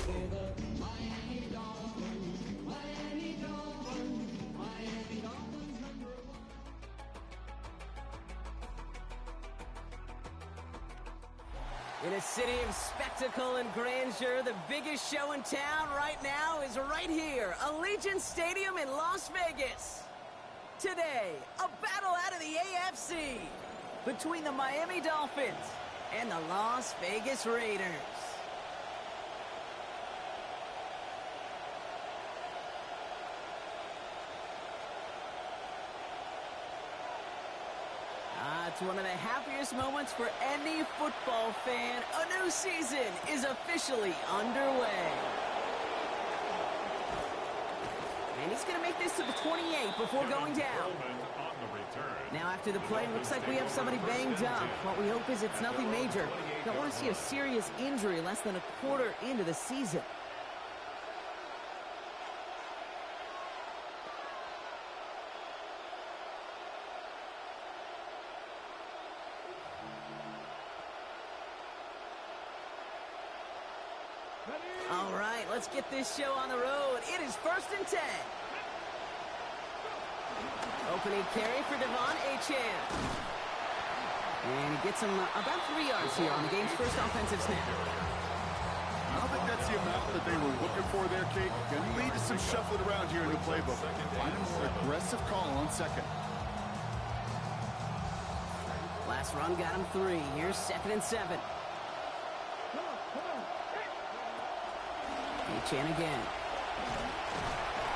For the Miami Dolphins, Miami Dolphins, Miami Dolphins #1. In a city of spectacle and grandeur, the biggest show in town right now is right here, Allegiant Stadium in Las Vegas. Today, a battle out of the AFC between the Miami Dolphins and the Las Vegas Raiders. It's one of the happiest moments for any football fan. A new season is officially underway. And he's going to make this to the 28 before going down. Now after the play, looks like we have somebody banged up. What we hope is it's nothing major. Don't want to see a serious injury less than a quarter into the season. All right, let's get this show on the road. It is 1st and 10. Opening carry for Devon Achane. And he gets him about 3 yards here on the game's first offensive snap. I don't think that's the amount that they were looking for there, Kate. Going to lead to some shuffling around here in the playbook. Find a more aggressive call on second. Last run got him 3. Here's 2nd and 7. Achane again.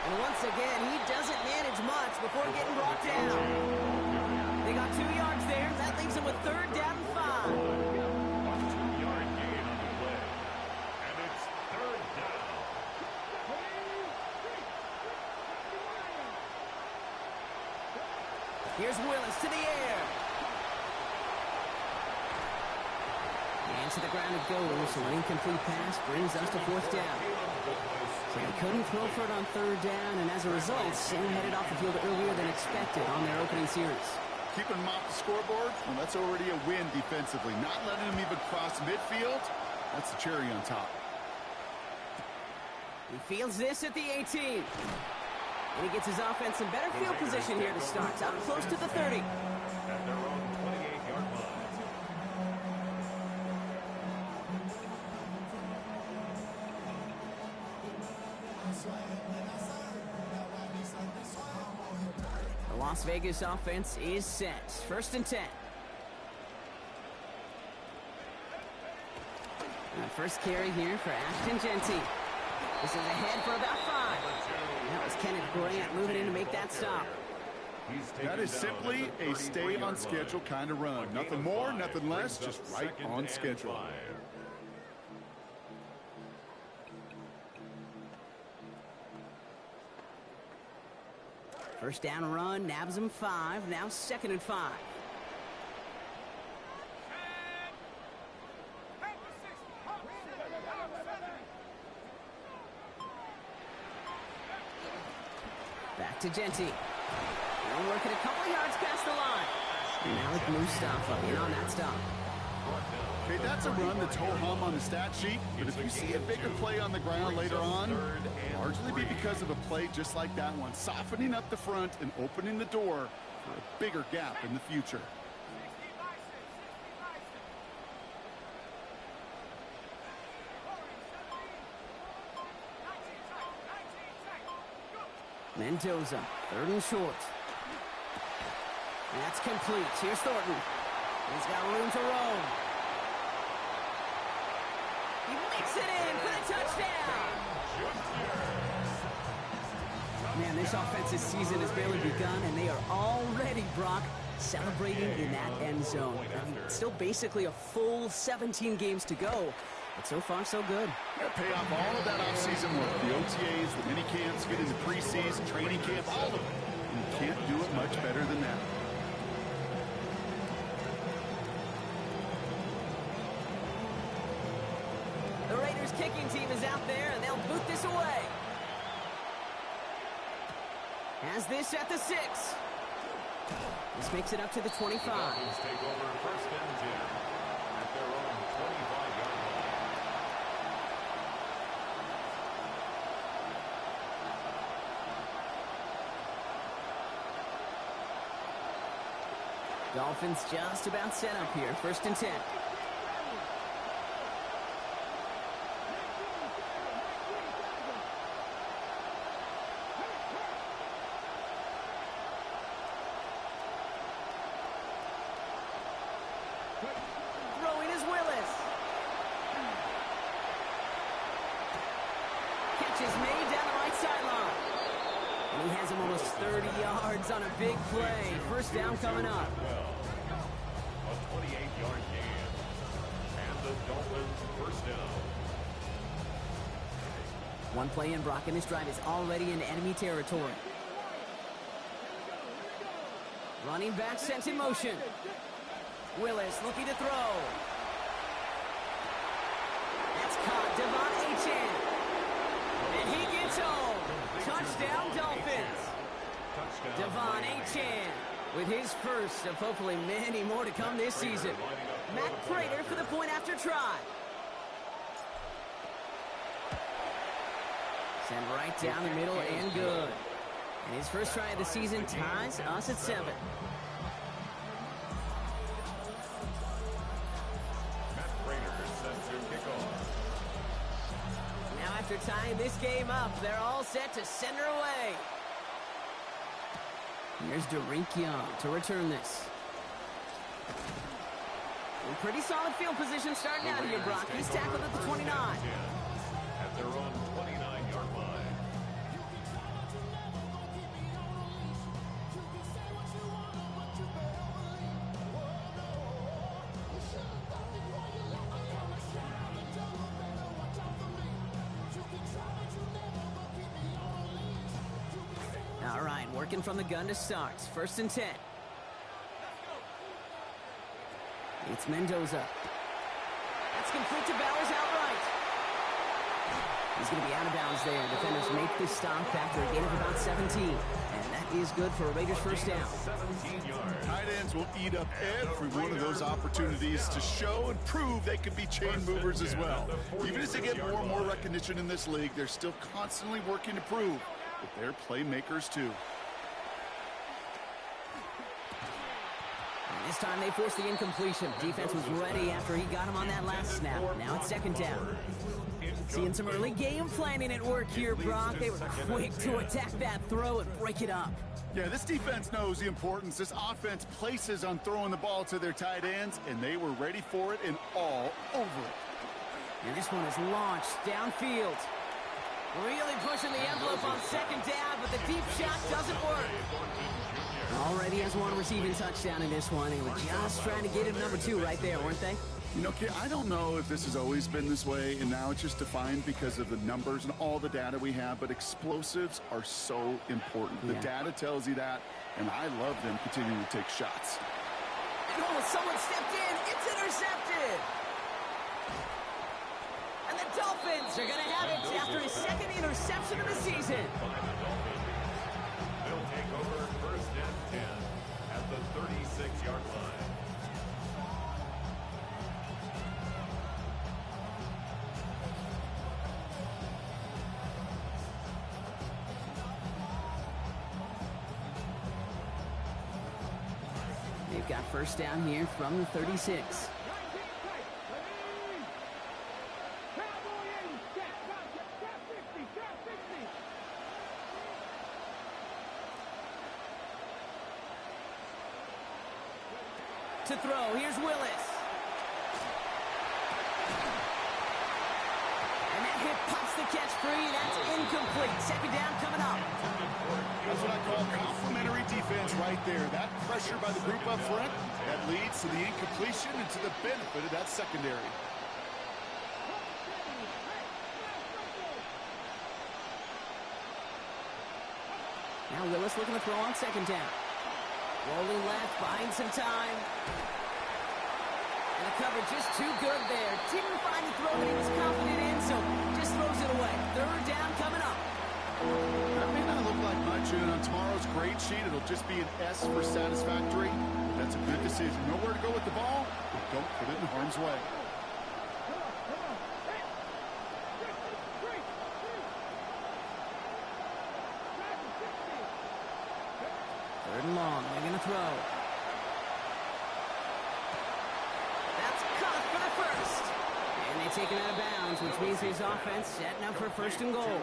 And once again, he doesn't manage much before getting brought down. They got 2 yards there. That leaves him with 3rd down and 5. 2-yard gain on the play. And it's 3rd down. Here's Willis to the air. And to the ground it goes. So an incomplete pass brings us to 4th down. So they couldn't throw for it on 3rd down, and as a result, Sam headed off the field earlier than expected on their opening series. Keeping him off the scoreboard, well, that's already a win defensively. Not letting him even cross midfield, that's the cherry on top. He fields this at the 18. And he gets his offense in better field position here to start. Up close to the 30. At their own 28-yard line. The Las Vegas offense is set. 1st and 10. And first carry here for Ashton Genty. This is ahead for about 5. That was Kenneth Grant moving in to make that stop. That is simply a stay on schedule kind of run. Nothing more, nothing less, just right on schedule. First down run, nabs him 5. Now 2nd and 5. Back to Genty. Now working a couple of yards past the line. And Alec Mustafa in on that stop. Okay, that's a run that's ho-hum on the stat sheet, but if you see a bigger play on the ground later on, largely be because of a play just like that one, softening up the front and opening the door for a bigger gap in the future. Mendoza, 3rd and short. That's complete. Here's Thornton. He's got room to roam. He makes it in for the touchdown. Man, this offensive season has barely begun, and they are already, Brock, celebrating in that end zone. I mean, still basically a full 17 games to go, but so far, so good. Yeah, pay off all of that offseason work. The OTAs, the mini camps, get into preseason, training camp, all of it. And you can't do it much better than that. The Raiders kicking team is out there, and they'll boot this away. Has this at the 6. This makes it up to the 25. The Dolphins take over 1st and 10 at their own 25-yard Dolphins just about set up here. 1st and 10. Throwing is Willis. Catch is made down the right sideline. And he has him almost 30 yards on a big play. 1st down coming up. A 28-yard gain. And the Dolphins 1st down. One play in, Brock, and this drive is already in enemy territory. Running back sent in motion. Willis looking to throw. That's caught. Devon Achane. And he gets home. Touchdown, Dolphins. Devon Achane with his first of hopefully many more to come this season. Matt Prater for the point after try. Sent right down the middle and good. And his first try of the season ties us at 7. Now after tying this game up, they're all set to send her away. Here's Derek Young to return this. Pretty solid field position starting out here, Brock. He's tackled at the 29. At their own 29-yard line. All right, working from the gun to start. 1st and 10. It's Mendoza. That's complete to Bowers outright. He's going to be out of bounds there. Defenders make this stop after a gain of about 17. And that is good for a Raiders 1st down. 17 yards. Tight ends will eat up every one of those opportunities to show and prove they can be chain movers as well. Even as they get more and more recognition in this league, they're still constantly working to prove that they're playmakers too. This time they forced the incompletion. Defense was ready after he got him on that last snap. Now it's 2nd down. Seeing some early game planning at work here, Brock. They were quick to attack that throw and break it up. Yeah, this defense knows the importance this offense places on throwing the ball to their tight ends, and they were ready for it and all over it. And this one is launched downfield. Really pushing the envelope on 2nd down, but the deep shot doesn't work. Already has one receiving touchdown in this one. They were just trying to get him number 2 right there, weren't they? You know, kid, I don't know if this has always been this way, and now it's just defined because of the numbers and all the data we have, but explosives are so important. The data tells you that, and I love them continuing to take shots. Oh, someone stepped in. It's intercepted. And the Dolphins are going to have it after his 2nd interception of the season. They'll take over 1st and 10 at the 36-yard line. They've got 1st down here from the 36. To throw, here's Willis. And that hit pops the catch free. That's incomplete. 2nd down coming up. That's what I call complementary defense right there. That pressure by the group up front, that leads to the incompletion and to the benefit of that secondary. Now Willis looking to throw on 2nd down. Rolling left, buying some time. And the coverage just too good there. Didn't find the throw that he was confident in, so just throws it away. 3rd down coming up. That may not look like much, and on tomorrow's grade sheet, it'll just be an S for satisfactory. That's a good decision. Know where to go with the ball, but don't put it in harm's way. Third and long. They're going to throw. they take him out of bounds, which means his offense setting up for first and goal.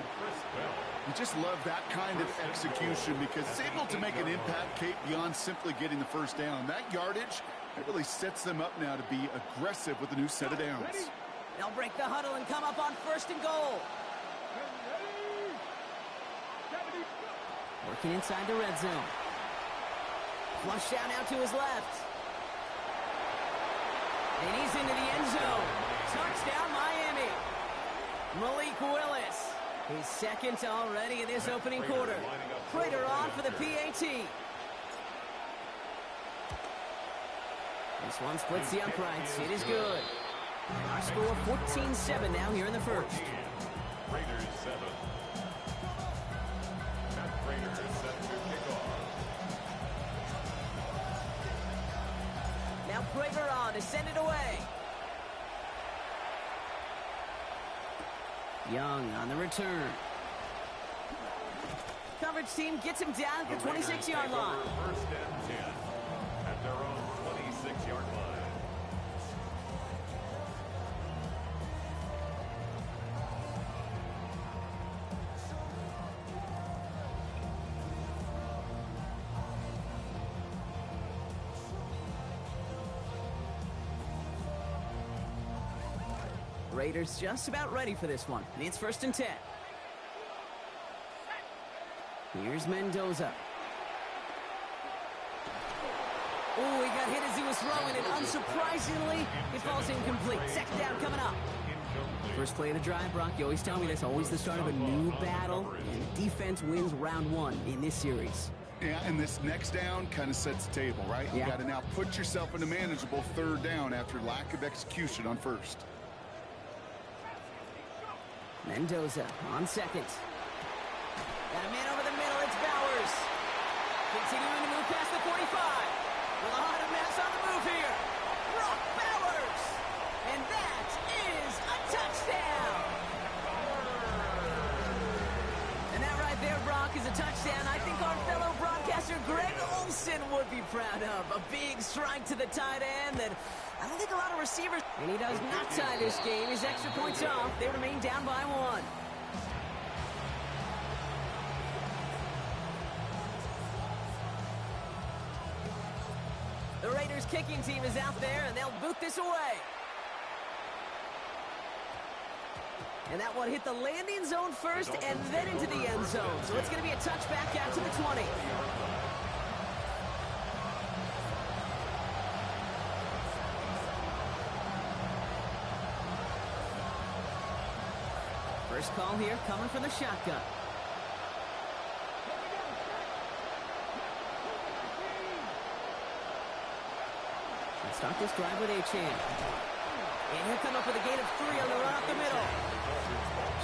You just love that kind of execution because it's able to make an impact, Kate, beyond simply getting the first down. That yardage, it really sets them up now to be aggressive with a new set of downs. They'll break the huddle and come up on first and goal. Working inside the red zone. Flush down out to his left. And he's into the end zone. Touchdown, Miami. Malik Willis. His second already in this opening quarter. Prater on for the PAT. This one splits the uprights. It is good. And our score 14-7 now here in the first. Raiders 7. Matt Prater set to kick off. Now Prater on to send it away. Young on the return. Coverage team gets him down at the 26-yard line. First and 10 at their own 26-yard line. Raiders just about ready for this one. It's first and 10. Here's Mendoza. Oh, he got hit as he was throwing it. Unsurprisingly, it falls incomplete. Second down coming up. First play of the drive, Brock. You always tell me that's always the start of a new battle, and defense wins round one in this series. Yeah, and this next down kind of sets the table, right? Yeah. You got to now put yourself in a manageable third down after lack of execution on first. Mendoza on second. Got a man over the middle. It's Bowers. Continuing to move past the 45. With a lot of mess on the move here. Brock Bowers. And that is a touchdown. And that right there, Brock, is a touchdown I think our fellow broadcaster Greg Olson would be proud of. A big strike to the tight end that I don't think a lot of receivers... And he does not tie this game. His extra points off. They remain down by one. The Raiders kicking team is out there, and they'll boot this away. And that one hit the landing zone first and then into the end zone. So it's going to be a touchback out to the 20. First call here coming from the shotgun. Let's start this drive with Achane. And he'll come up with a gain of 3 on the run up the middle.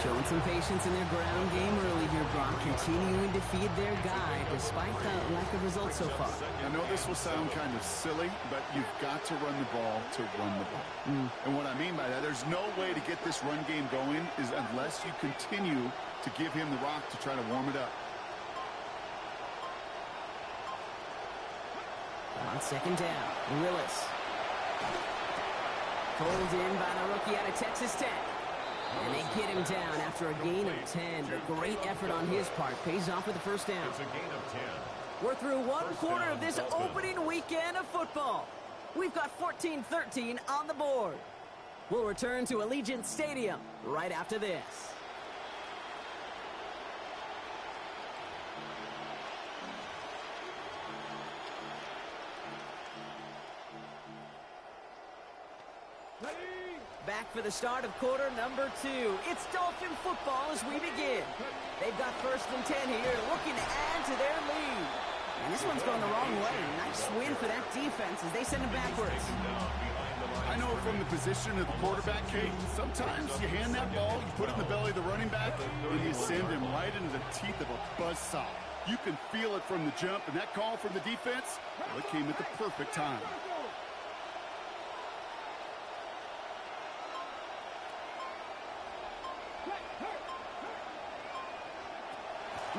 Showing some patience in their ground game early here, Brock. Continuing to feed their guy despite the lack of results so far. I know this will sound kind of silly, but you've got to run the ball to run the ball. And what I mean by that, there's no way to get this run game going is unless you continue to give him the rock to try to warm it up. On second down, Willis. Pulled in by the rookie out of Texas Tech. And they get him down after a gain of 10. A great effort on his part. Pays off with the first down. It's a gain of 10. We're through one quarter of this opening weekend of football. We've got 14-13 on the board. We'll return to Allegiant Stadium right after this. Back for the start of quarter number 2. It's Dolphin football as we begin. They've got first and 10 here, looking to add to their lead. And this one's going the wrong way. Nice win for that defense as they send it backwards. I know from the position of the quarterback, Kate, sometimes you hand that ball, you put it in the belly of the running back, and you send him right into the teeth of a buzzsaw. You can feel it from the jump, and that call from the defense, well, it came at the perfect time.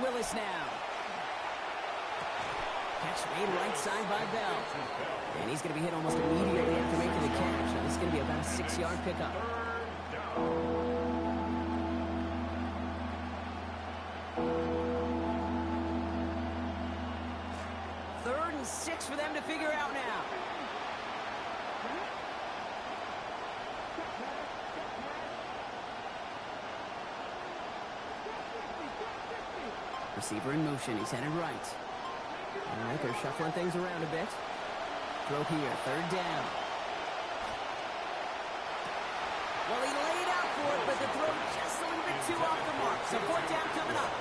Willis now. Catch made right side by Bell. And he's going to be hit almost immediately after making the catch. And this is going to be about a 6-yard pickup. Third and 6 for them to figure out now. Receiver in motion. He's headed right. All right, they're shuffling things around a bit. Throw here. Third down. Well, he laid out for it, but the throw just a little bit too off the mark. So fourth down coming up.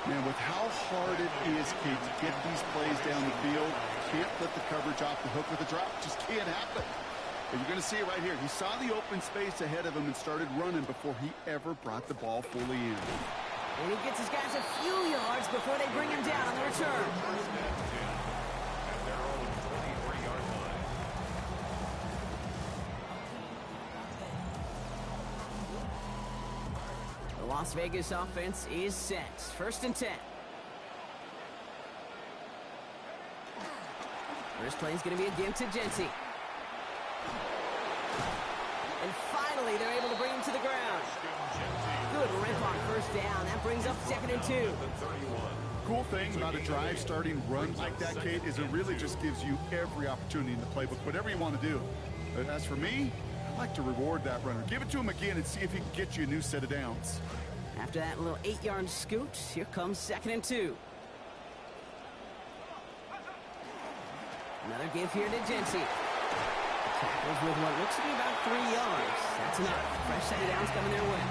Man, with how hard it is, Kate, to get these plays down the field, can't let the coverage off the hook with a drop. Just can't happen. And you're going to see it right here. He saw the open space ahead of him and started running before he ever brought the ball fully in. And he gets his guys a few yards before they bring him down on the return. The Las Vegas offense is set. First and 10. First play is going to be again to Genty. And finally, they're able to bring him to the ground. Good rip on first down. That brings up second and 2. Cool thing about a drive starting run like that, Kate, is it really just gives you every opportunity in the playbook, whatever you want to do. But as for me, I like to reward that runner. Give it to him again and see if he can get you a new set of downs. After that little 8-yard scoot, here comes second and 2. Another give here to Genty. Tackles with what looks to be about 3 yards. That's enough. Fresh set of downs coming their way.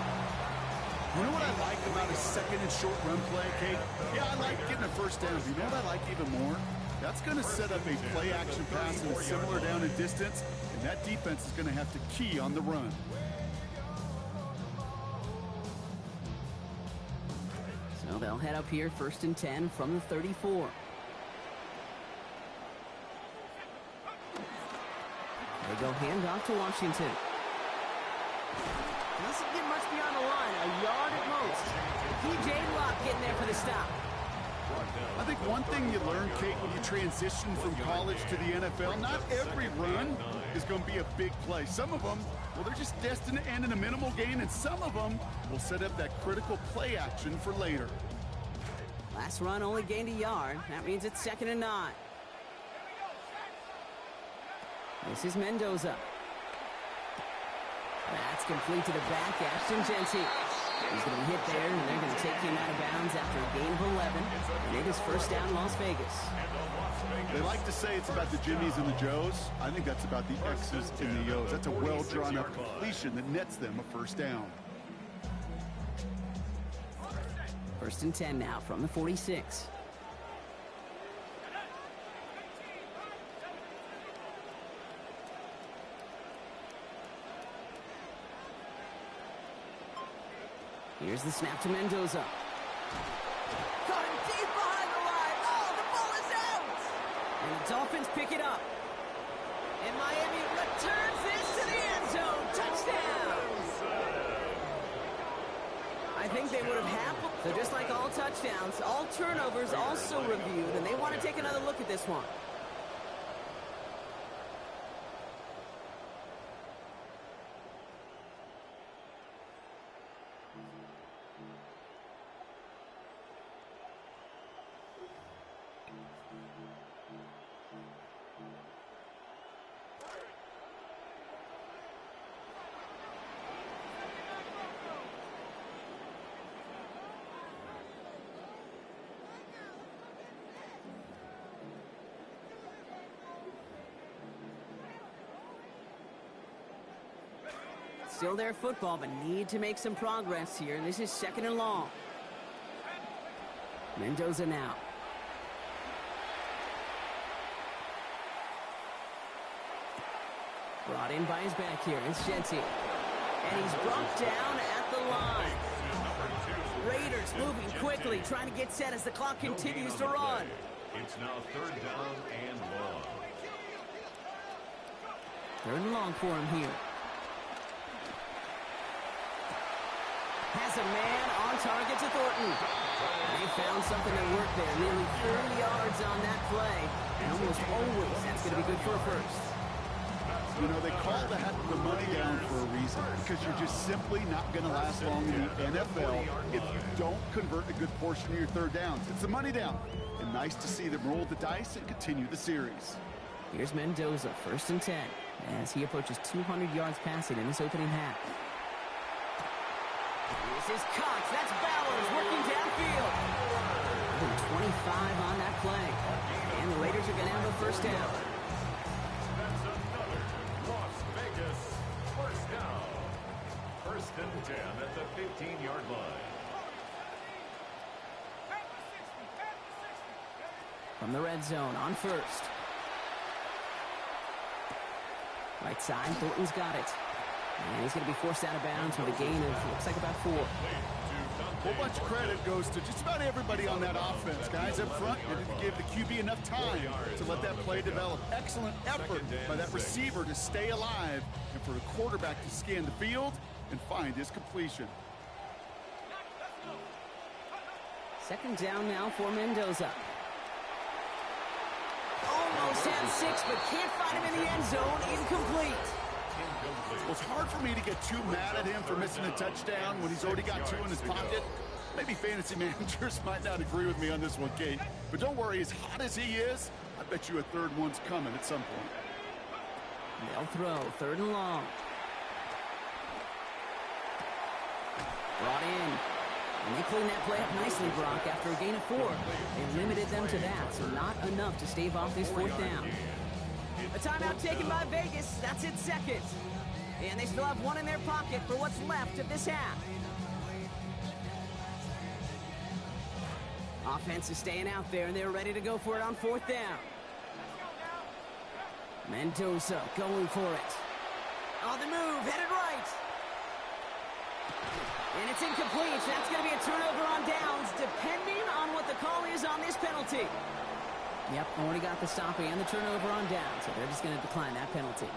You know what I like about a second and short run play, Kate? Yeah, I like getting a first down. But you know what I like even more? That's going to set up a play-action pass and similar down in distance, and that defense is going to have to key on the run. So they'll head up here, first and 10 from the 34. They go handoff to Washington. Doesn't get much beyond the line, a yard at most. P.J. Locke getting there for the stop. I think one thing you learn, Kate, when you transition from college to the NFL, not every run is going to be a big play. Some of them, well, they're just destined to end in a minimal gain, and some of them will set up that critical play action for later. Last run only gained a yard. That means it's second and 9. This is Mendoza. That's complete to the back, Ashton Genty. He's going to be hit there, and they're going to take him out of bounds after a gain of 11. And it is first down, Las Vegas. They like to say it's about the Jimmies and the Joes. I think that's about the X's and the O's. That's a well-drawn-up completion that nets them a first down. First and 10 now from the 46. Here's the snap to Mendoza. Caught him deep behind the line. Oh, the ball is out! And the Dolphins pick it up. And Miami returns this to the end zone. Touchdown! I think they would have happened. So just like all touchdowns, all turnovers also reviewed, and they want to take another look at this one. Still their football, but need to make some progress here. This is second and long. Mendoza now. Brought in by his back here. It's Genty. And he's brought down at the line. Raiders moving quickly, trying to get set as the clock continues to run. It's now third down and long. Third and long for him here. Has a man on target to Thornton. They found something that worked there. Nearly 30 yards on that play. And almost always that's going to be good for a first. You know, they call that the money down for a reason, because you're just simply not going to last long in the NFL if you don't convert a good portion of your third downs. It's the money down. And nice to see them roll the dice and continue the series. Here's Mendoza, 1st and 10, as he approaches 200 yards passing in this opening half. This is Cox. That's Bowers working downfield. 25 on that play. And the Raiders are going to have a first down. That's another Las Vegas first down. 1st and 10 at the 15-yard line. From the red zone on 1st. Right side, Thornton's got it. And he's going to be forced out of bounds with a gain of, looks like about 4. A whole bunch of credit goes to just about everybody on that offense. Guys up front needed to give the QB enough time to let that play develop. Excellent effort by that receiver to stay alive and for the quarterback to scan the field and find his completion. 2nd down now for Mendoza. Almost had 6, but can't find him in the end zone. Incomplete. Well, it's hard for me to get too mad at him for missing a touchdown when he's already got 2 in his pocket. Maybe fantasy managers might not agree with me on this one, Kate. But don't worry, as hot as he is, I bet you a 3rd one's coming at some point. They'll throw, 3rd and long. Brought in. And they cleaned that play up nicely, Brock, after a gain of 4. They limited them to that, so not enough to stave off this 4th down. A timeout taken by Vegas. That's its 2nd. And they still have 1 in their pocket for what's left of this half. Offense is staying out there, and they're ready to go for it on 4th down. Mendoza going for it. On the move, headed right. And it's incomplete. That's going to be a turnover on downs, depending on what the call is on this penalty. Yep, already got the stop and the turnover on down, so they're just going to decline that penalty.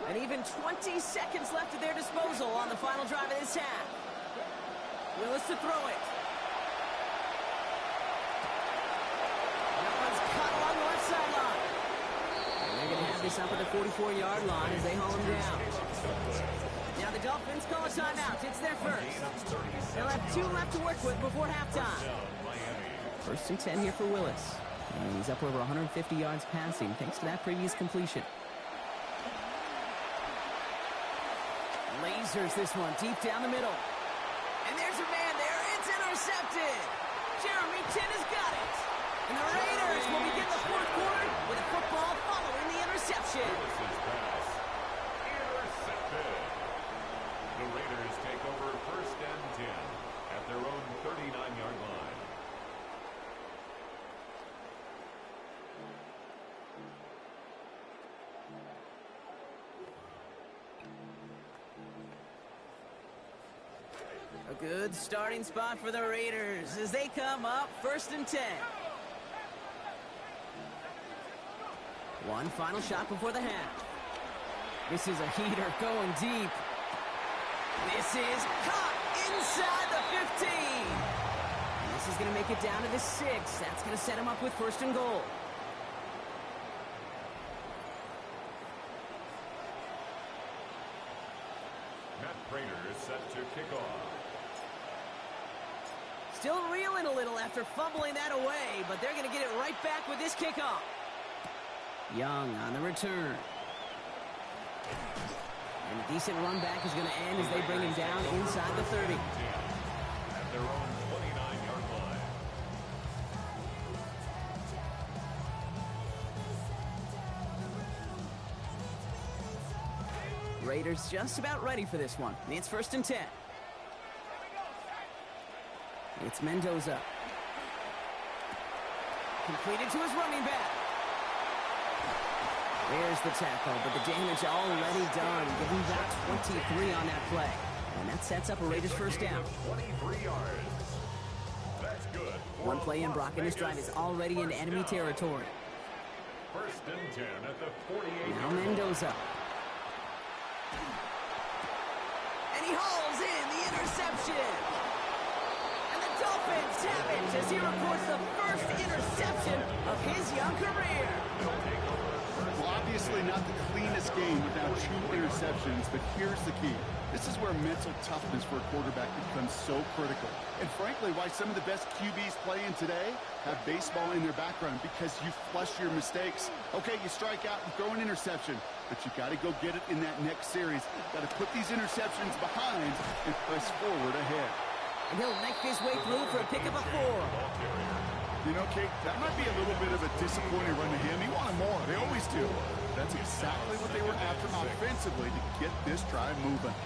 And even 20 seconds left at their disposal on the final drive of this half. Willis to throw it. That one's cut along the left sideline. And they're going to have this up at the 44-yard line as they haul him down. Now the Dolphins call a timeout. It's their first. They'll have 2 left to work with before halftime. 1st and 10 here for Willis. And he's up over 150 yards passing thanks to that previous completion. Lasers this one deep down the middle. And there's a man there. It's intercepted. Jeremy Tin has got it. And the Raiders will begin the 4th quarter with a football following the interception. Intercepted. The Raiders take over 1st and 10 at their own 39-yard line. A good starting spot for the Raiders as they come up 1st and 10. One final shot before the half. This is a heater going deep. This is caught inside the 15. And this is going to make it down to the 6. That's going to set him up with 1st and goal. Matt Prater is set to kick off. Still reeling a little after fumbling that away, but they're going to get it right back with this kickoff. Young on the return. And a decent run back is going to end as they bring him down inside the 30. At their own 29-yard line. Raiders just about ready for this one. It's 1st and 10. It's Mendoza. Completed to his running back. There's the tackle, but the damage already done. Give him back 23 on that play. And that sets up a Raiders first down. 23 yards. That's good. One play in, Brock, and this drive is already in enemy territory. 1st and 10 at the 48. Now Mendoza. And he hauls in the interception. And the Dolphins have it as he records the first interception of his young career. Well, obviously not the cleanest game without 2 interceptions, but here's the key. This is where mental toughness for a quarterback becomes so critical. And frankly, why some of the best QBs playing today have baseball in their background, because you flush your mistakes. Okay, you strike out and throw an interception, but you got to go get it in that next series. Got to put these interceptions behind and press forward ahead. And he'll make his way through for a pickup of 4. You know, Kate, that might be a little bit of a disappointing run to him. He wanted more. They always do. That's exactly what they were after offensively to get this drive moving.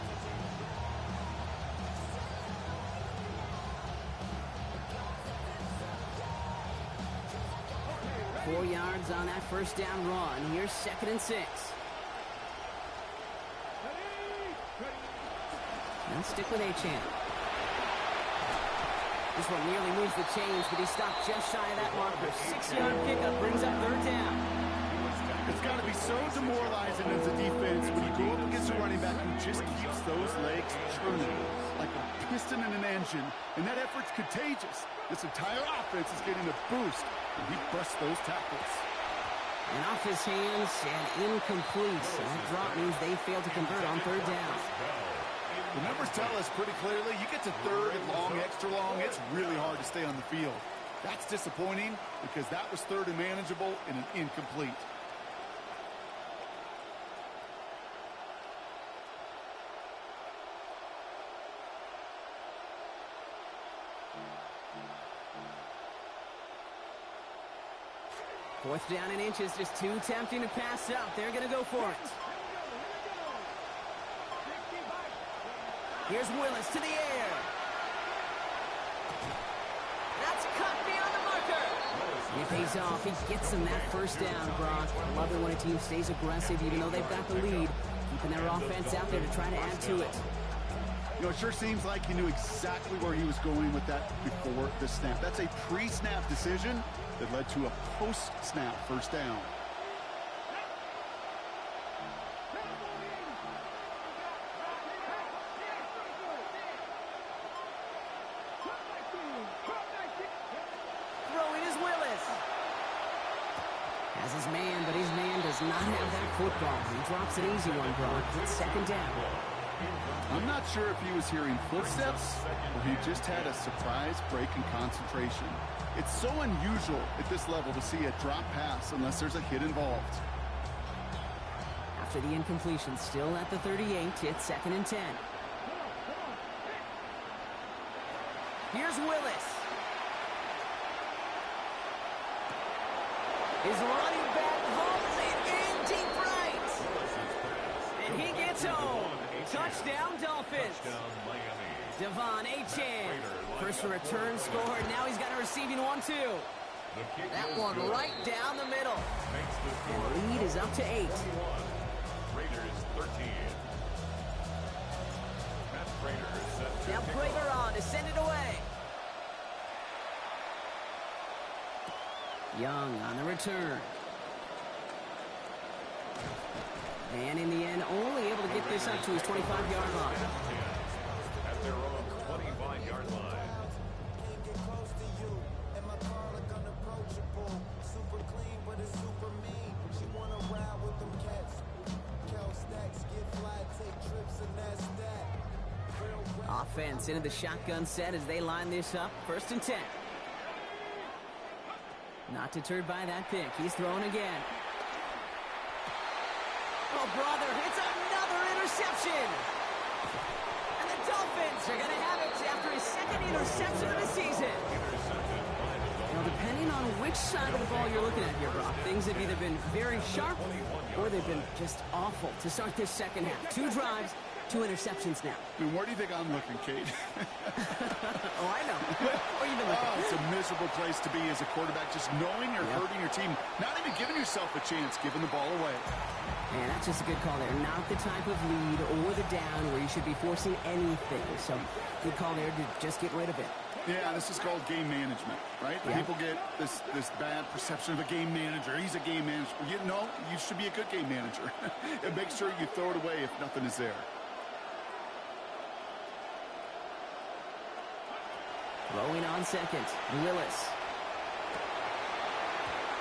4 yards on that first down run. Here's 2nd and 6. And stick with Achane. This one nearly moves the chains, but he stopped just shy of that marker. 6-yard pickup brings up 3rd down. It's got to be so demoralizing as a defense when you go up against a running back who just keeps those legs churning like a piston in an engine, and that effort's contagious. This entire offense is getting a boost, and he busts those tackles. And off his hands and incomplete. So that drop means they failed to convert on 3rd down. The numbers tell us pretty clearly, you get to 3rd and long, extra long, it's really hard to stay on the field. That's disappointing because that was 3rd and manageable and an incomplete. Fourth down and inches, just too tempting to pass up. They're going to go for it. Here's Willis to the air. That's cut beyond the marker. And it pays off. He gets him that first down, Brock. I love it when a team stays aggressive, even though they've got the lead, keeping their offense out there to try to add to it. You know, it sure seems like he knew exactly where he was going with that before the snap. That's a pre-snap decision that led to a post-snap first down. Throwing is Willis. Has his man, but his man does not have that football. He drops an easy one, Brock. It's 2nd down. I'm not sure if he was hearing footsteps or he just had a surprise break in concentration. It's so unusual at this level to see a drop pass unless there's a hit involved. After the incompletion, still at the 38, it's 2nd and 10. Here's Willis. His running back hauls it in deep right. And he gets home. Touchdown, Dolphins. Devon Achane. First return score, and now he's got a receiving one, too. That one right down the middle. And lead is up to 8. Raiders 13. Matt Prater set to Now kick Prater off. on to send it away. Young on the return. And in the end, only able to get this up to his 25-yard line. At their own 25-yard line. Offense into the shotgun set as they line this up. 1st and 10. Not deterred by that pick. He's throwing again. Oh, brother, it's another interception. And the Dolphins are going to have it after his 2nd interception of the season. Now, depending on which side of the ball you're looking at here, Brock, things have either been very sharp or they've been just awful to start this second half. 2 drives, 2 interceptions now. I mean, where do you think I'm looking, Kate? Oh, I know. Where you been looking? Oh, it's a miserable place to be as a quarterback, just knowing you're hurting your team, not even giving yourself a chance, giving the ball away. Man, that's just a good call there. Not the type of lead or the down where you should be forcing anything. So, good call there to just get rid of it. Yeah, this is called game management, right? Yeah. People get this bad perception of a game manager. He's a game manager. You know, you should be a good game manager. And make sure you throw it away if nothing is there. Throwing on second. Willis.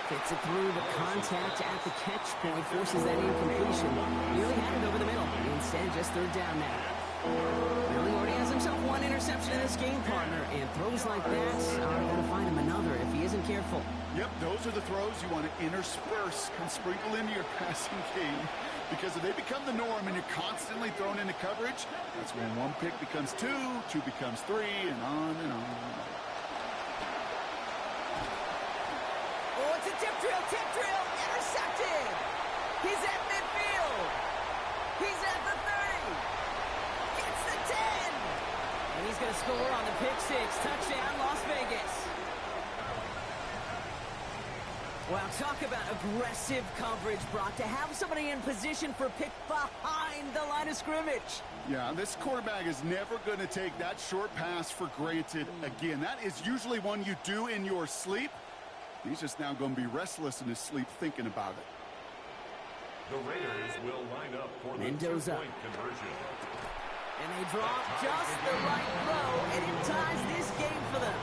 Fits it through the contact at the catch point. Forces that incompletion. Nearly had it over the middle. Instead, just third down now. Well, he already has himself one interception in this game, partner. And throws like that are going to find him another if he isn't careful. Yep, those are the throws you want to intersperse and sprinkle into your passing game. Because if they become the norm and you're constantly thrown into coverage, that's when one pick becomes two, two becomes three, and on and on. Oh, it's a tip drill, intercepted! He's at midfield! He's at the 30! Gets the 10! And he's going to score on the pick six. Touchdown, Las Vegas. Well, talk about aggressive coverage, Brock. To have somebody in position for a pick behind the line of scrimmage. Yeah, this quarterback is never going to take that short pass for granted again. That is usually one you do in your sleep. He's just now going to be restless in his sleep thinking about it. The Raiders will line up for the Mendoza. two-point conversion. And they drop just the right throw, and it ties this game for them.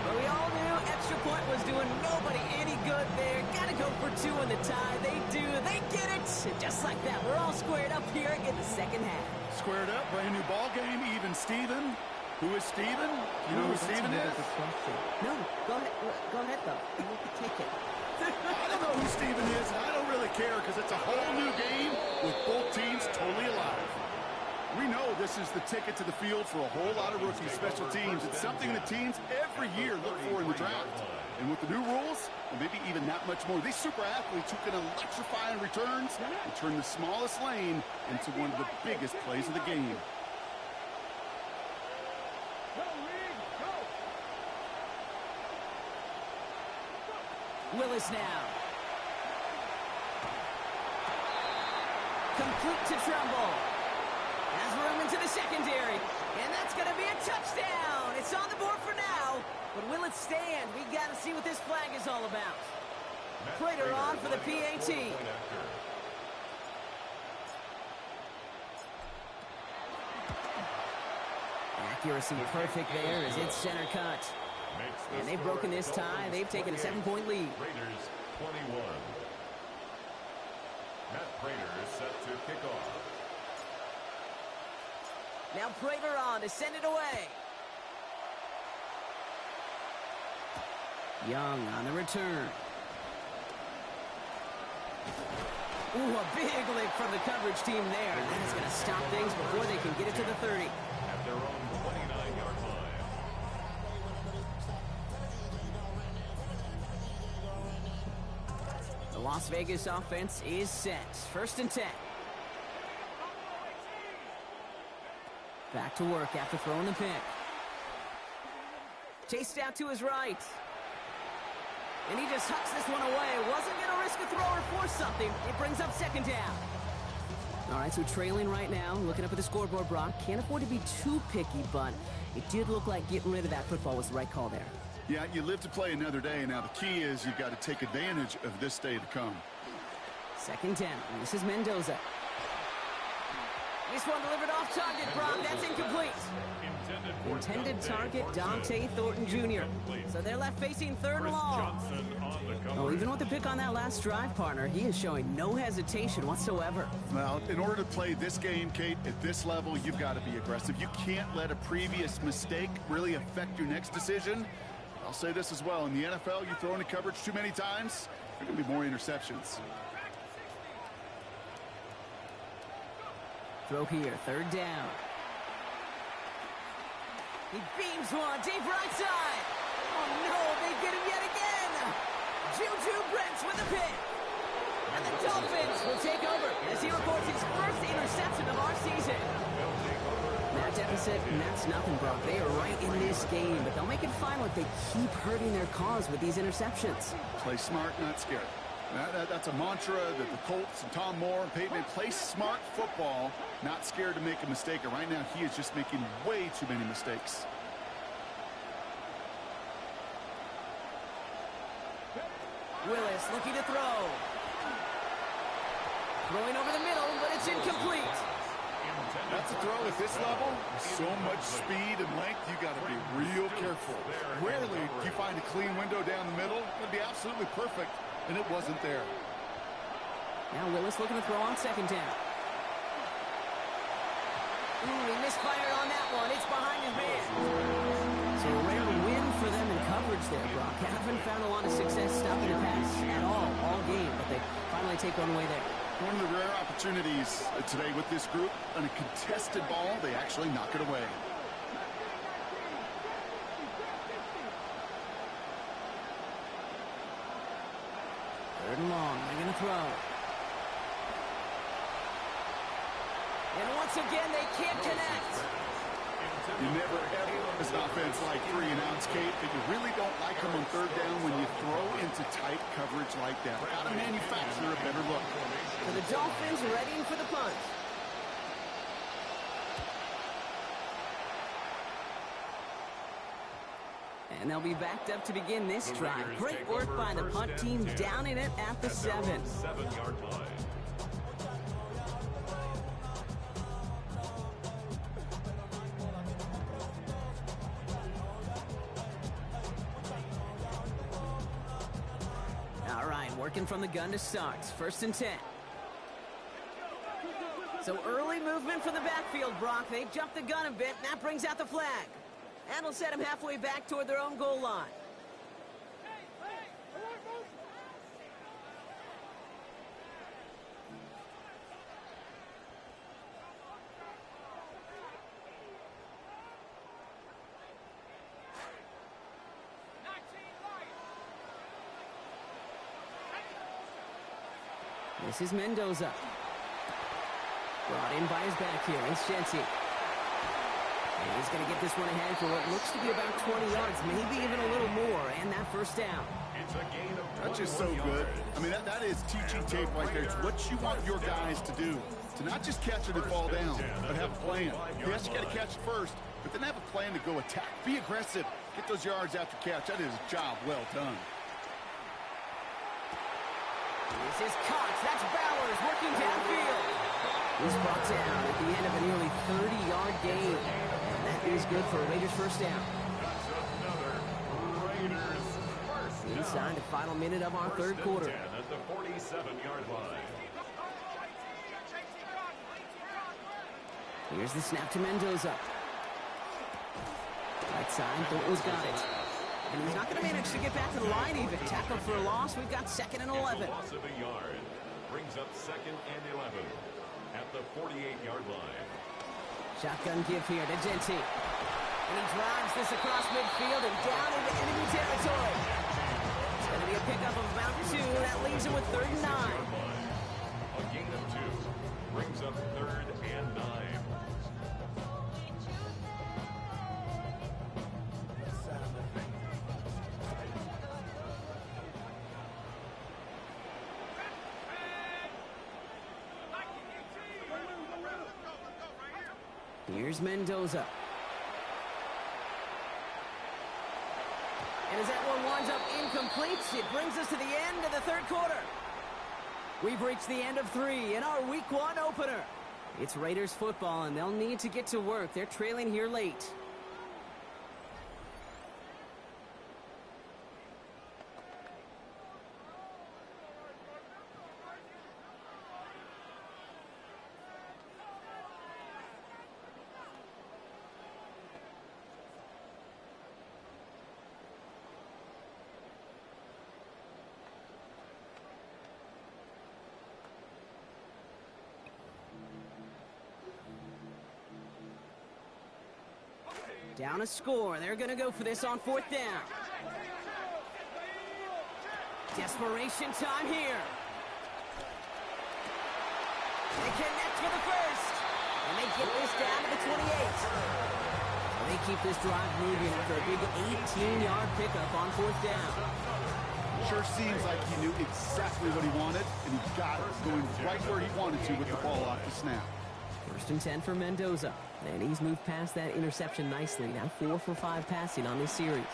But we all knew extra point was doing nobody any good there. Got to go for two in the tie. They do. They get it. And just like that, we're all squared up here in the second half. Squared up, brand new ball game, even Steven. Who is Steven? You know who Steven is? No, go ahead, though. Take it. I don't know who Steven is, and I don't really care because it's a whole new game with both teams totally alive. We know this is the ticket to the field for a whole lot of rookie special teams. It's something that teams every year look for in the draft. And with the new rules, and maybe even that much more, these super athletes who can electrify in returns and turn the smallest lane into one of the biggest plays of the game. Willis now. Complete to Trumbull. Has room into the secondary. And that's going to be a touchdown. It's on the board for now. But will it stand? We got to see what this flag is all about. Prater on for the PAT. Accuracy perfect there as it's center cut. And they've broken this tie. They've taken a 7-point lead. Raiders 21. Matt Prater is set to kick off. Now Prater on to send it away. Young on the return. Ooh, a big lick from the coverage team there. And that is going to stop things before they can get it to the 30. At their own 29-yard line. The Las Vegas offense is set. 1st and 10. Back to work after throwing the pick. Chased out to his right. And he just hucks this one away. Wasn't going to risk a throw or force something. It brings up 2nd down. All right, so trailing right now. Looking up at the scoreboard, Brock. Can't afford to be too picky, but it did look like getting rid of that football was the right call there. Yeah, you live to play another day. Now, the key is you've got to take advantage of this day to come. 2nd 10. This is Mendoza. This one delivered off target, Brock. That's incomplete. Intended target, Dante Thornton Jr. So they're left facing 3rd and long. Oh, even with the pick on that last drive, partner, he is showing no hesitation whatsoever. Well, in order to play this game, Kate, at this level, you've got to be aggressive. You can't let a previous mistake really affect your next decision. I'll say this as well. In the NFL, you throw into coverage too many times, there are going to be more interceptions. Throw here, 3rd down. He beams one, deep right side. Oh no, they get him yet again. Juju Brents with the pick. And the Dolphins will take over as he records his 1st interception of our season. That deficit, and that's nothing, Brock. They are right in this game, but they'll make it final if they keep hurting their cause with these interceptions. Play smart, not scared. That's a mantra that the Colts and Tom Moore and Peyton play smart football, not scared to make a mistake. And right now, he is just making way too many mistakes. Willis looking to throw. Throwing over the middle, but it's incomplete. That's a throw at this level. So much speed and length, you got to be real careful. Rarely do you find a clean window down the middle. It'd be absolutely perfect, and it wasn't there. Now Willis looking to throw on second down. Ooh, he misfired on that one. It's behind his man. So a rare win for them in coverage there, Brock. Haven't found a lot of success stopping the pass at all game, but they finally take one away there. One of the rare opportunities today with this group, on a contested ball, they actually knock it away. Third and long, they're going to throw. And once again, they can't connect. You never ever, as an offense like 3-and-outs, Kate, but you really don't like them on third down when you throw into tight coverage like that. Got to manufacture a better look. So the Dolphins ready for the punt. And they'll be backed up to begin this drive. Great work by the punt team, down in it at the 7. 7-yard line. All right, working from the gun to start. 1st and 10. So early movement for the backfield, Brock. They jumped the gun a bit, and that brings out the flag. That'll set them halfway back toward their own goal line. This is Mendoza. Brought in by his back here. It's Shensi. And he's going to get this one ahead for what looks to be about 20 yards, maybe even a little more, and that first down. It's a gain of That's just so good. I mean, that is teaching tape right there. It's what you want your guys to do. To not just catch it and fall down, but have a plan. Yes, you got to catch it first, but then have a plan to go attack. Be aggressive. Get those yards after catch. That is a job well done. This is Cox. That's Bowers working downfield. He's brought down at the end of a nearly 30-yard game. And that is good for a Raiders first down. That's another Raiders first down. Inside the final minute of our third quarter. 10 at the 47-yard line. Here's the snap to Mendoza. Right side, Bolton's got it. And he's not going to manage to get back to the line even. Tackle for a loss. We've got 2nd and 11. Loss of a yard brings up 2nd and 11 at the 48-yard line. Shotgun give here to Genti. And he drives this across midfield and down into enemy territory. It's going to be a pickup of about 2. That leaves him with 3rd and 9. A gain of 2 brings up 3rd and 9. Here's Mendoza. And as that one winds up incomplete, it brings us to the end of the third quarter. We've reached the end of 3 in our Week 1 opener. It's Raiders football, and they'll need to get to work. They're trailing here late. Down a score. They're going to go for this on 4th down. Desperation time here. They connect for the first. And they get this down to the 28. And they keep this drive moving after a big 18-yard pickup on 4th down. Sure seems like he knew exactly what he wanted, and he got it, going right where he wanted to with the ball off the snap. 1st and 10 for Mendoza. And he's moved past that interception nicely. Now 4 for 5 passing on this series.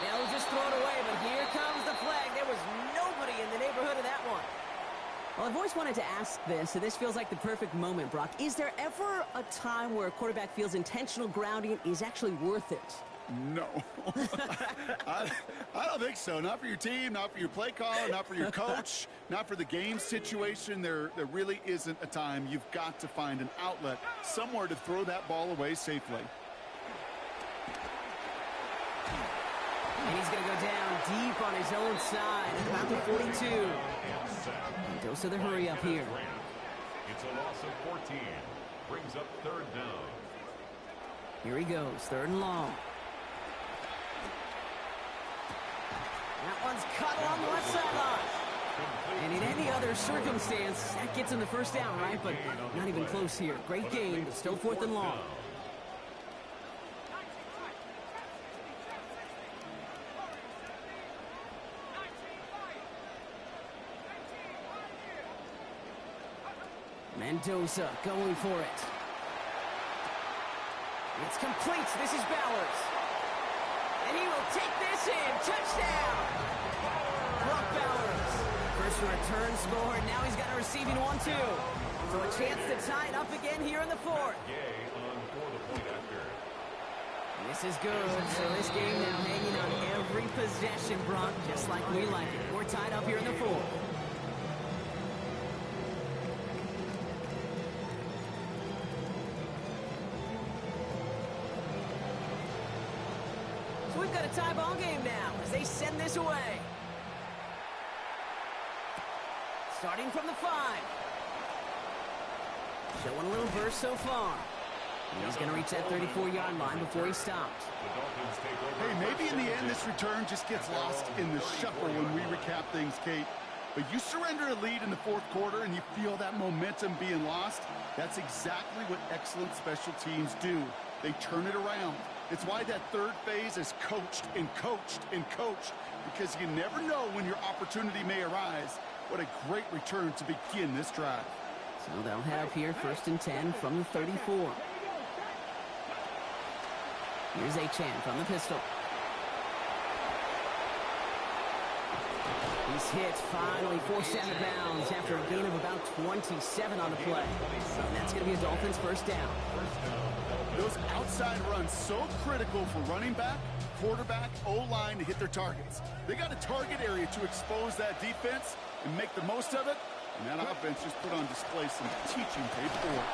They'll just throw it away, but here comes the flag. There was nobody in the neighborhood of that one. Well, I've always wanted to ask this, and this feels like the perfect moment, Brock. Is there ever a time where a quarterback feels intentional grounding is actually worth it? No. I don't think so. Not for your team, not for your play caller, not for your coach, not for the game situation. There really isn't a time. You've got to find an outlet, somewhere to throw that ball away safely. And he's going to go down deep on his own side at about the 42. Mendoza the hurry up here. It's a loss of 14. Brings up third down. Here he goes, third and long. That one's cut on the left sideline. And in any other circumstance, that gets him the first down, right? But not even close here. Great game, but still fourth and long. Mendoza going for it. It's complete. This is Bowers. And he will take this in. Touchdown! Brock Bowers. First return score. Now he's got a receiving one, too. So a chance to tie it up again here in the fourth. This is good. So this game now hanging on every possession, Brock, just like we like it. We're tied up here in the fourth. We've got a tie ball game now as they send this away. Starting from the 5. Showing a little burst so far. And he's going to reach that 34-yard line before he stops. Hey, maybe in the end this return just gets lost in the shuffle when we recap things, Kate. But you surrender a lead in the fourth quarter and you feel that momentum being lost. That's exactly what excellent special teams do. They turn it around. It's why that third phase is coached and coached and coached, because you never know when your opportunity may arise. What a great return to begin this drive. So they'll head up here, 1st and 10 from the 34. Here's Achan from the pistol. He's hit, finally forced out of bounds after a gain of about 27 on the play. And that's going to be a Dolphins first down. Those outside runs so critical for running back, quarterback, O-line to hit their targets. They got a target area to expose that defense and make the most of it. And that offense just put on display some teaching tape for it.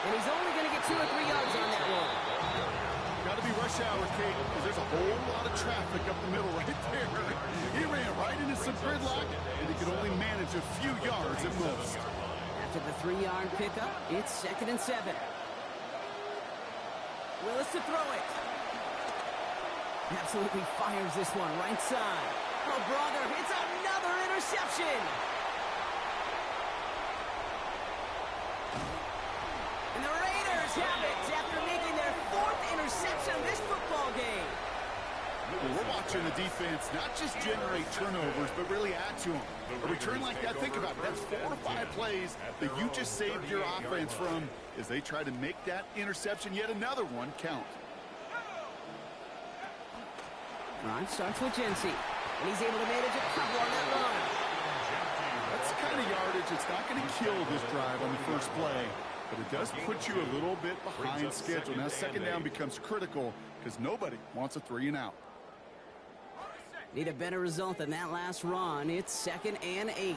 And he's only going to get 2 or 3 yards on that one. Got to be rush hour, Kate, because there's a whole lot of traffic up the middle right there. He ran right into some gridlock, and he could only manage a few yards at most. After the 3-yard pickup, it's 2nd and 7. Willis to throw it. Absolutely fires this one right side. Oh, brother, it's another interception. And the Raiders have it after making their 4th interception of this football game. Well, we're watching the defense not just generate turnovers, but really add to them. A return like that, think about it. That's 4 or 5 plays that you just saved your offense from as they try to make that interception, yet another one, count. Drive starts with Jency, and he's able to manage a couple on that run. That's the kind of yardage that's not going to kill this drive on the first play, but it does put you a little bit behind schedule. Now, 2nd down becomes critical because nobody wants a 3 and out. Need a better result than that last run. It's 2nd and 8.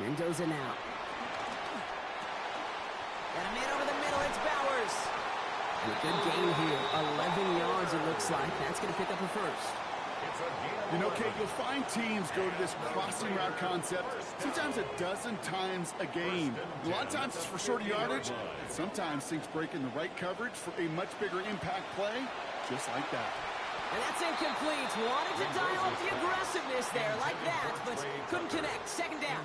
Mendoza now. Got a man over the middle. It's Bowers. And a good gain here. 11 yards, it looks like. That's going to pick up a first. You know, Kate, you'll find teams go to this crossing route concept sometimes a dozen times a game. A lot of times it's for shorter yardage, and sometimes things break in the right coverage for a much bigger impact play, just like that. And that's incomplete. Wanted to dial up the aggressiveness there like that, but couldn't connect. 2nd down.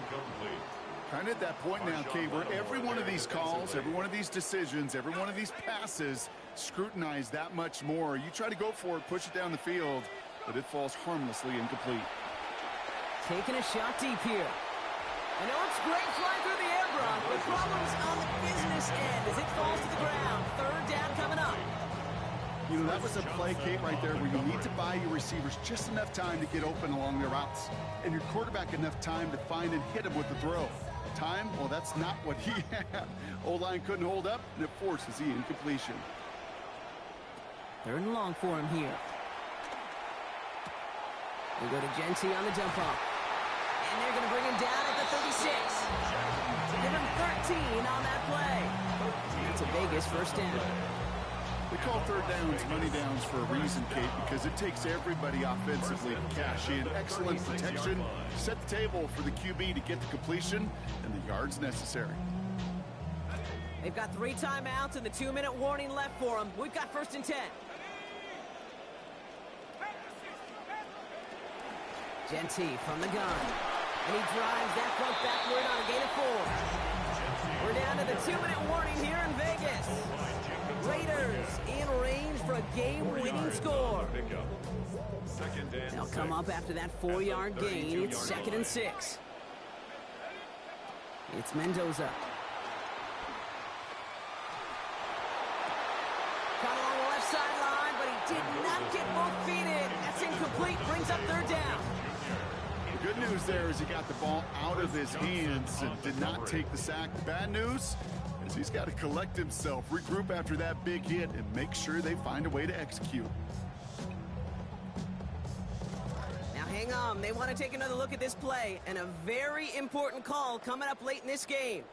Kind of at that point now, Kate, where every one of these calls, every one of these decisions, every one of these passes scrutinize that much more. You try to go for it, push it down the field, but it falls harmlessly incomplete. Taking a shot deep here. I know it's great flying through the air, Brock, but problems on the business end as it falls to the ground. 3rd down coming up. You know, that was a play, Kate, right there, where you need to buy your receivers just enough time to get open along their routes, and your quarterback enough time to find and hit him with the throw. Time, well, that's not what he had. O-line couldn't hold up, and it forces the incompletion. 3rd and long for him here. We go to Genty on the dump off. And they're going to bring him down at the 36. Give him 13 on that play. That's a Vegas first down. We call third downs money downs for a reason, Kate, because it takes everybody offensively to cash in. Excellent protection, set the table for the QB to get the completion and the yards necessary. They've got 3 timeouts and the 2-minute warning left for them. We've got 1st and 10. Genty from the gun. And he drives that front backward on a gain of 4. We're down to the 2-minute warning here in Vegas. Raiders in range for a game-winning score. They'll come up after that 4-yard gain. It's 2nd and 6. It's Mendoza. Caught along the left sideline, but he did not get both feet in. That's incomplete. Brings up 3rd down. The good news there is he got the ball out of his hands and did not take the sack. The bad news is he's got to collect himself, regroup after that big hit, and make sure they find a way to execute. Now hang on. They want to take another look at this play, and a very important call coming up late in this game.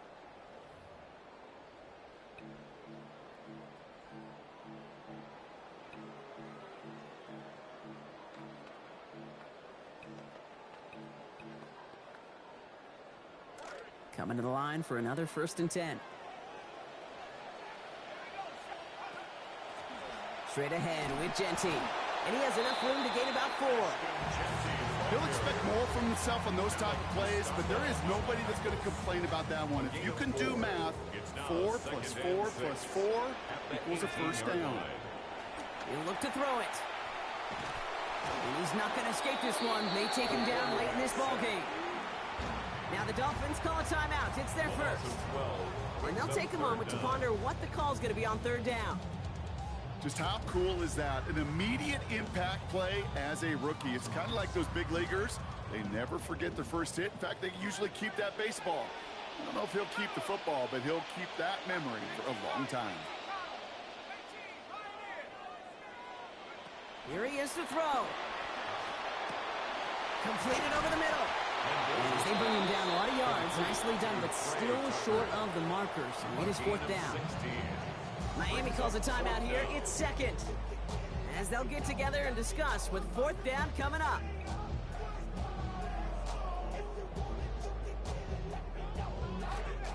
Coming to the line for another 1st and 10. Straight ahead with Genty. And he has enough room to gain about 4. He'll expect more from himself on those type of plays, but there is nobody that's going to complain about that one. If you can do math, 4 plus 4 plus 4 equals a 1st down. He'll look to throw it. And he's not going to escape this one. They take him down late in this ball game. Now the Dolphins call a timeout. It's their first. And they'll take a moment to ponder what the call is going to be on 3rd down. Just how cool is that? An immediate impact play as a rookie. It's kind of like those big leaguers. They never forget their first hit. In fact, they usually keep that baseball. I don't know if he'll keep the football, but he'll keep that memory for a long time. Here he is to throw. Completed over the middle. As they bring him down a lot of yards. Nicely done, but still short of the markers. And it is 4th down. Miami calls a timeout here. It's 2nd. As they'll get together and discuss with 4th down coming up.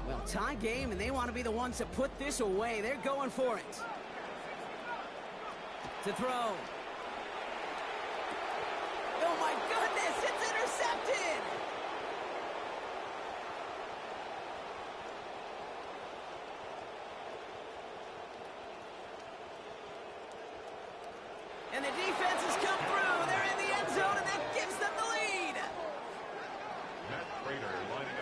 Well, tie game, and they want to be the ones to put this away. They're going for it. To throw. Oh, my goodness, it's intercepted! And the defense has come through. They're in the end zone, and that gives them the lead.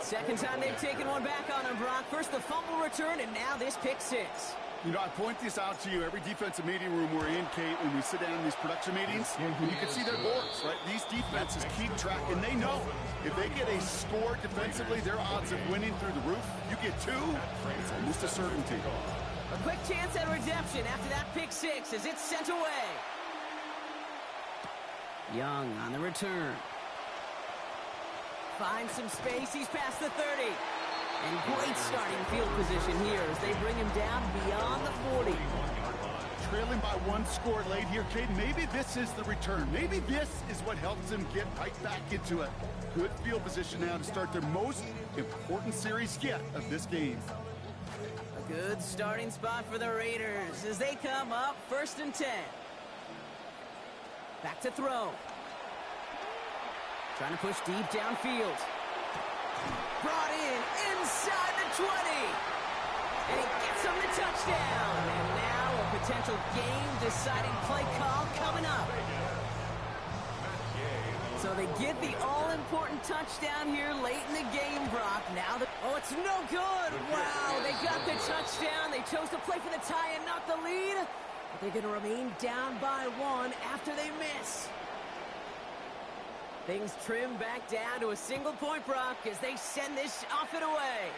2nd time they've taken one back on him, Brock. First the fumble return, and now this pick 6. You know, I point this out to you every defensive meeting room we're in, Kate, when we sit down in these production meetings, and you can see their boards, right? These defenses keep track, and they know if they get a score defensively, their odds of winning through the roof. You get 2, it's almost a certainty. A quick chance at redemption after that pick 6 as it's sent away. Young on the return. Finds some space. He's past the 30. And great starting field position here as they bring him down beyond the 40. Trailing by 1 score late here, Kate. Maybe this is the return. Maybe this is what helps them get right back into it. Good field position now to start their most important series yet of this game. A good starting spot for the Raiders as they come up 1st and 10. Back to throw. Trying to push deep downfield. Brought in inside the 20. And he gets him the touchdown. And now a potential game-deciding play call coming up. So they get the all-important touchdown here late in the game, Brock. Now oh, it's no good. Wow, they got the touchdown. They chose to play for the tie and not the lead. But they're going to remain down by 1 after they miss. Things trim back down to a single point, Brock, as they send this off and away.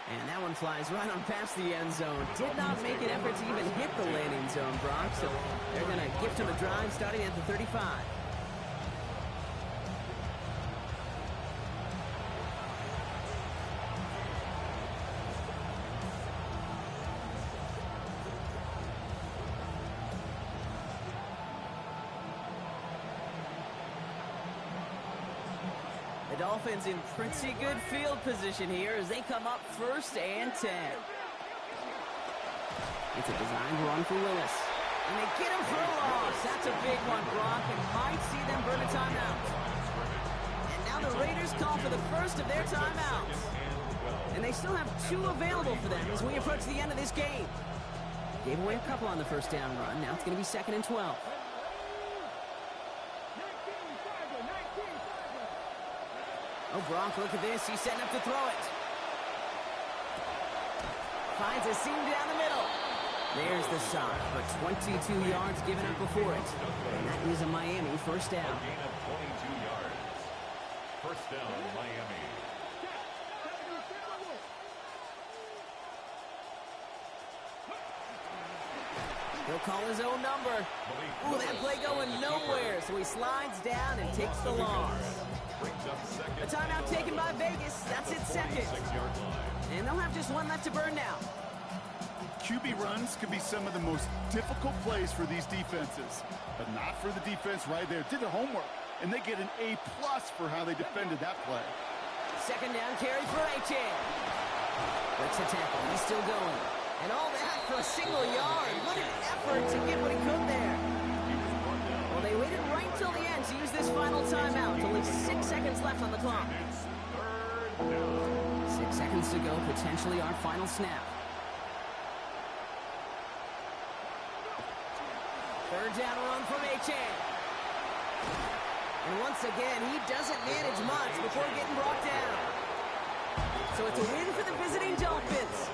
And that one flies right on past the end zone. Did not make an effort to even hit the landing zone, Brock. So they're going to gift him a drive starting at the 35. The Dolphins in pretty good field position here as they come up 1st and 10. It's a designed run for Willis. And they get him for a loss. That's a big one, Brock, and might see them burn a timeout. And now the Raiders call for the first of their timeouts. And they still have 2 available for them as we approach the end of this game. Gave away a couple on the first down run. Now it's going to be 2nd and 12. Oh, Brock, look at this. He's setting up to throw it. Finds a seam down the middle. There's the sock for 22 yards given up before it. And that is a Miami first down. Gain of 22 yards. First down, Miami. He'll call his own number. Ooh, that play going nowhere. So he slides down and takes the loss. A timeout taken by Vegas. That's its 2nd. And they'll have just 1 left to burn now. QB runs can be some of the most difficult plays for these defenses, but not for the defense right there. Did their homework, and they get an A+ for how they defended that play. 2nd down carry for Achan. Breaks the tackle. He's still going. And all that for a single yard. What an effort to get what he could there. Well, they waited right till the end to use this final timeout. Only 6 seconds left on the clock. 6 seconds to go, potentially our final snap. 3rd down run from Achan. And once again, he doesn't manage much before getting brought down. So it's a win for the visiting Dolphins.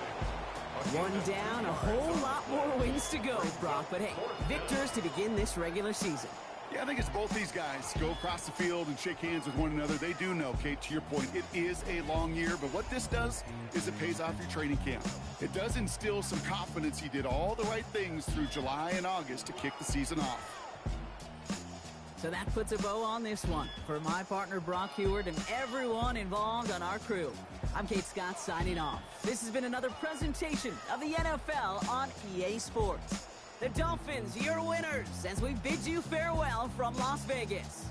1 down, a whole lot more wins to go, Brock. But hey, victors to begin this regular season. Yeah, I think it's both these guys go across the field and shake hands with one another. They do know, Kate, to your point, it is a long year. But what this does is it pays off your training camp. It does instill some confidence. He did all the right things through July and August to kick the season off. So that puts a bow on this one. For my partner, Brock Heward, and everyone involved on our crew, I'm Kate Scott signing off. This has been another presentation of the NFL on EA Sports. The Dolphins, your winners, as we bid you farewell from Las Vegas.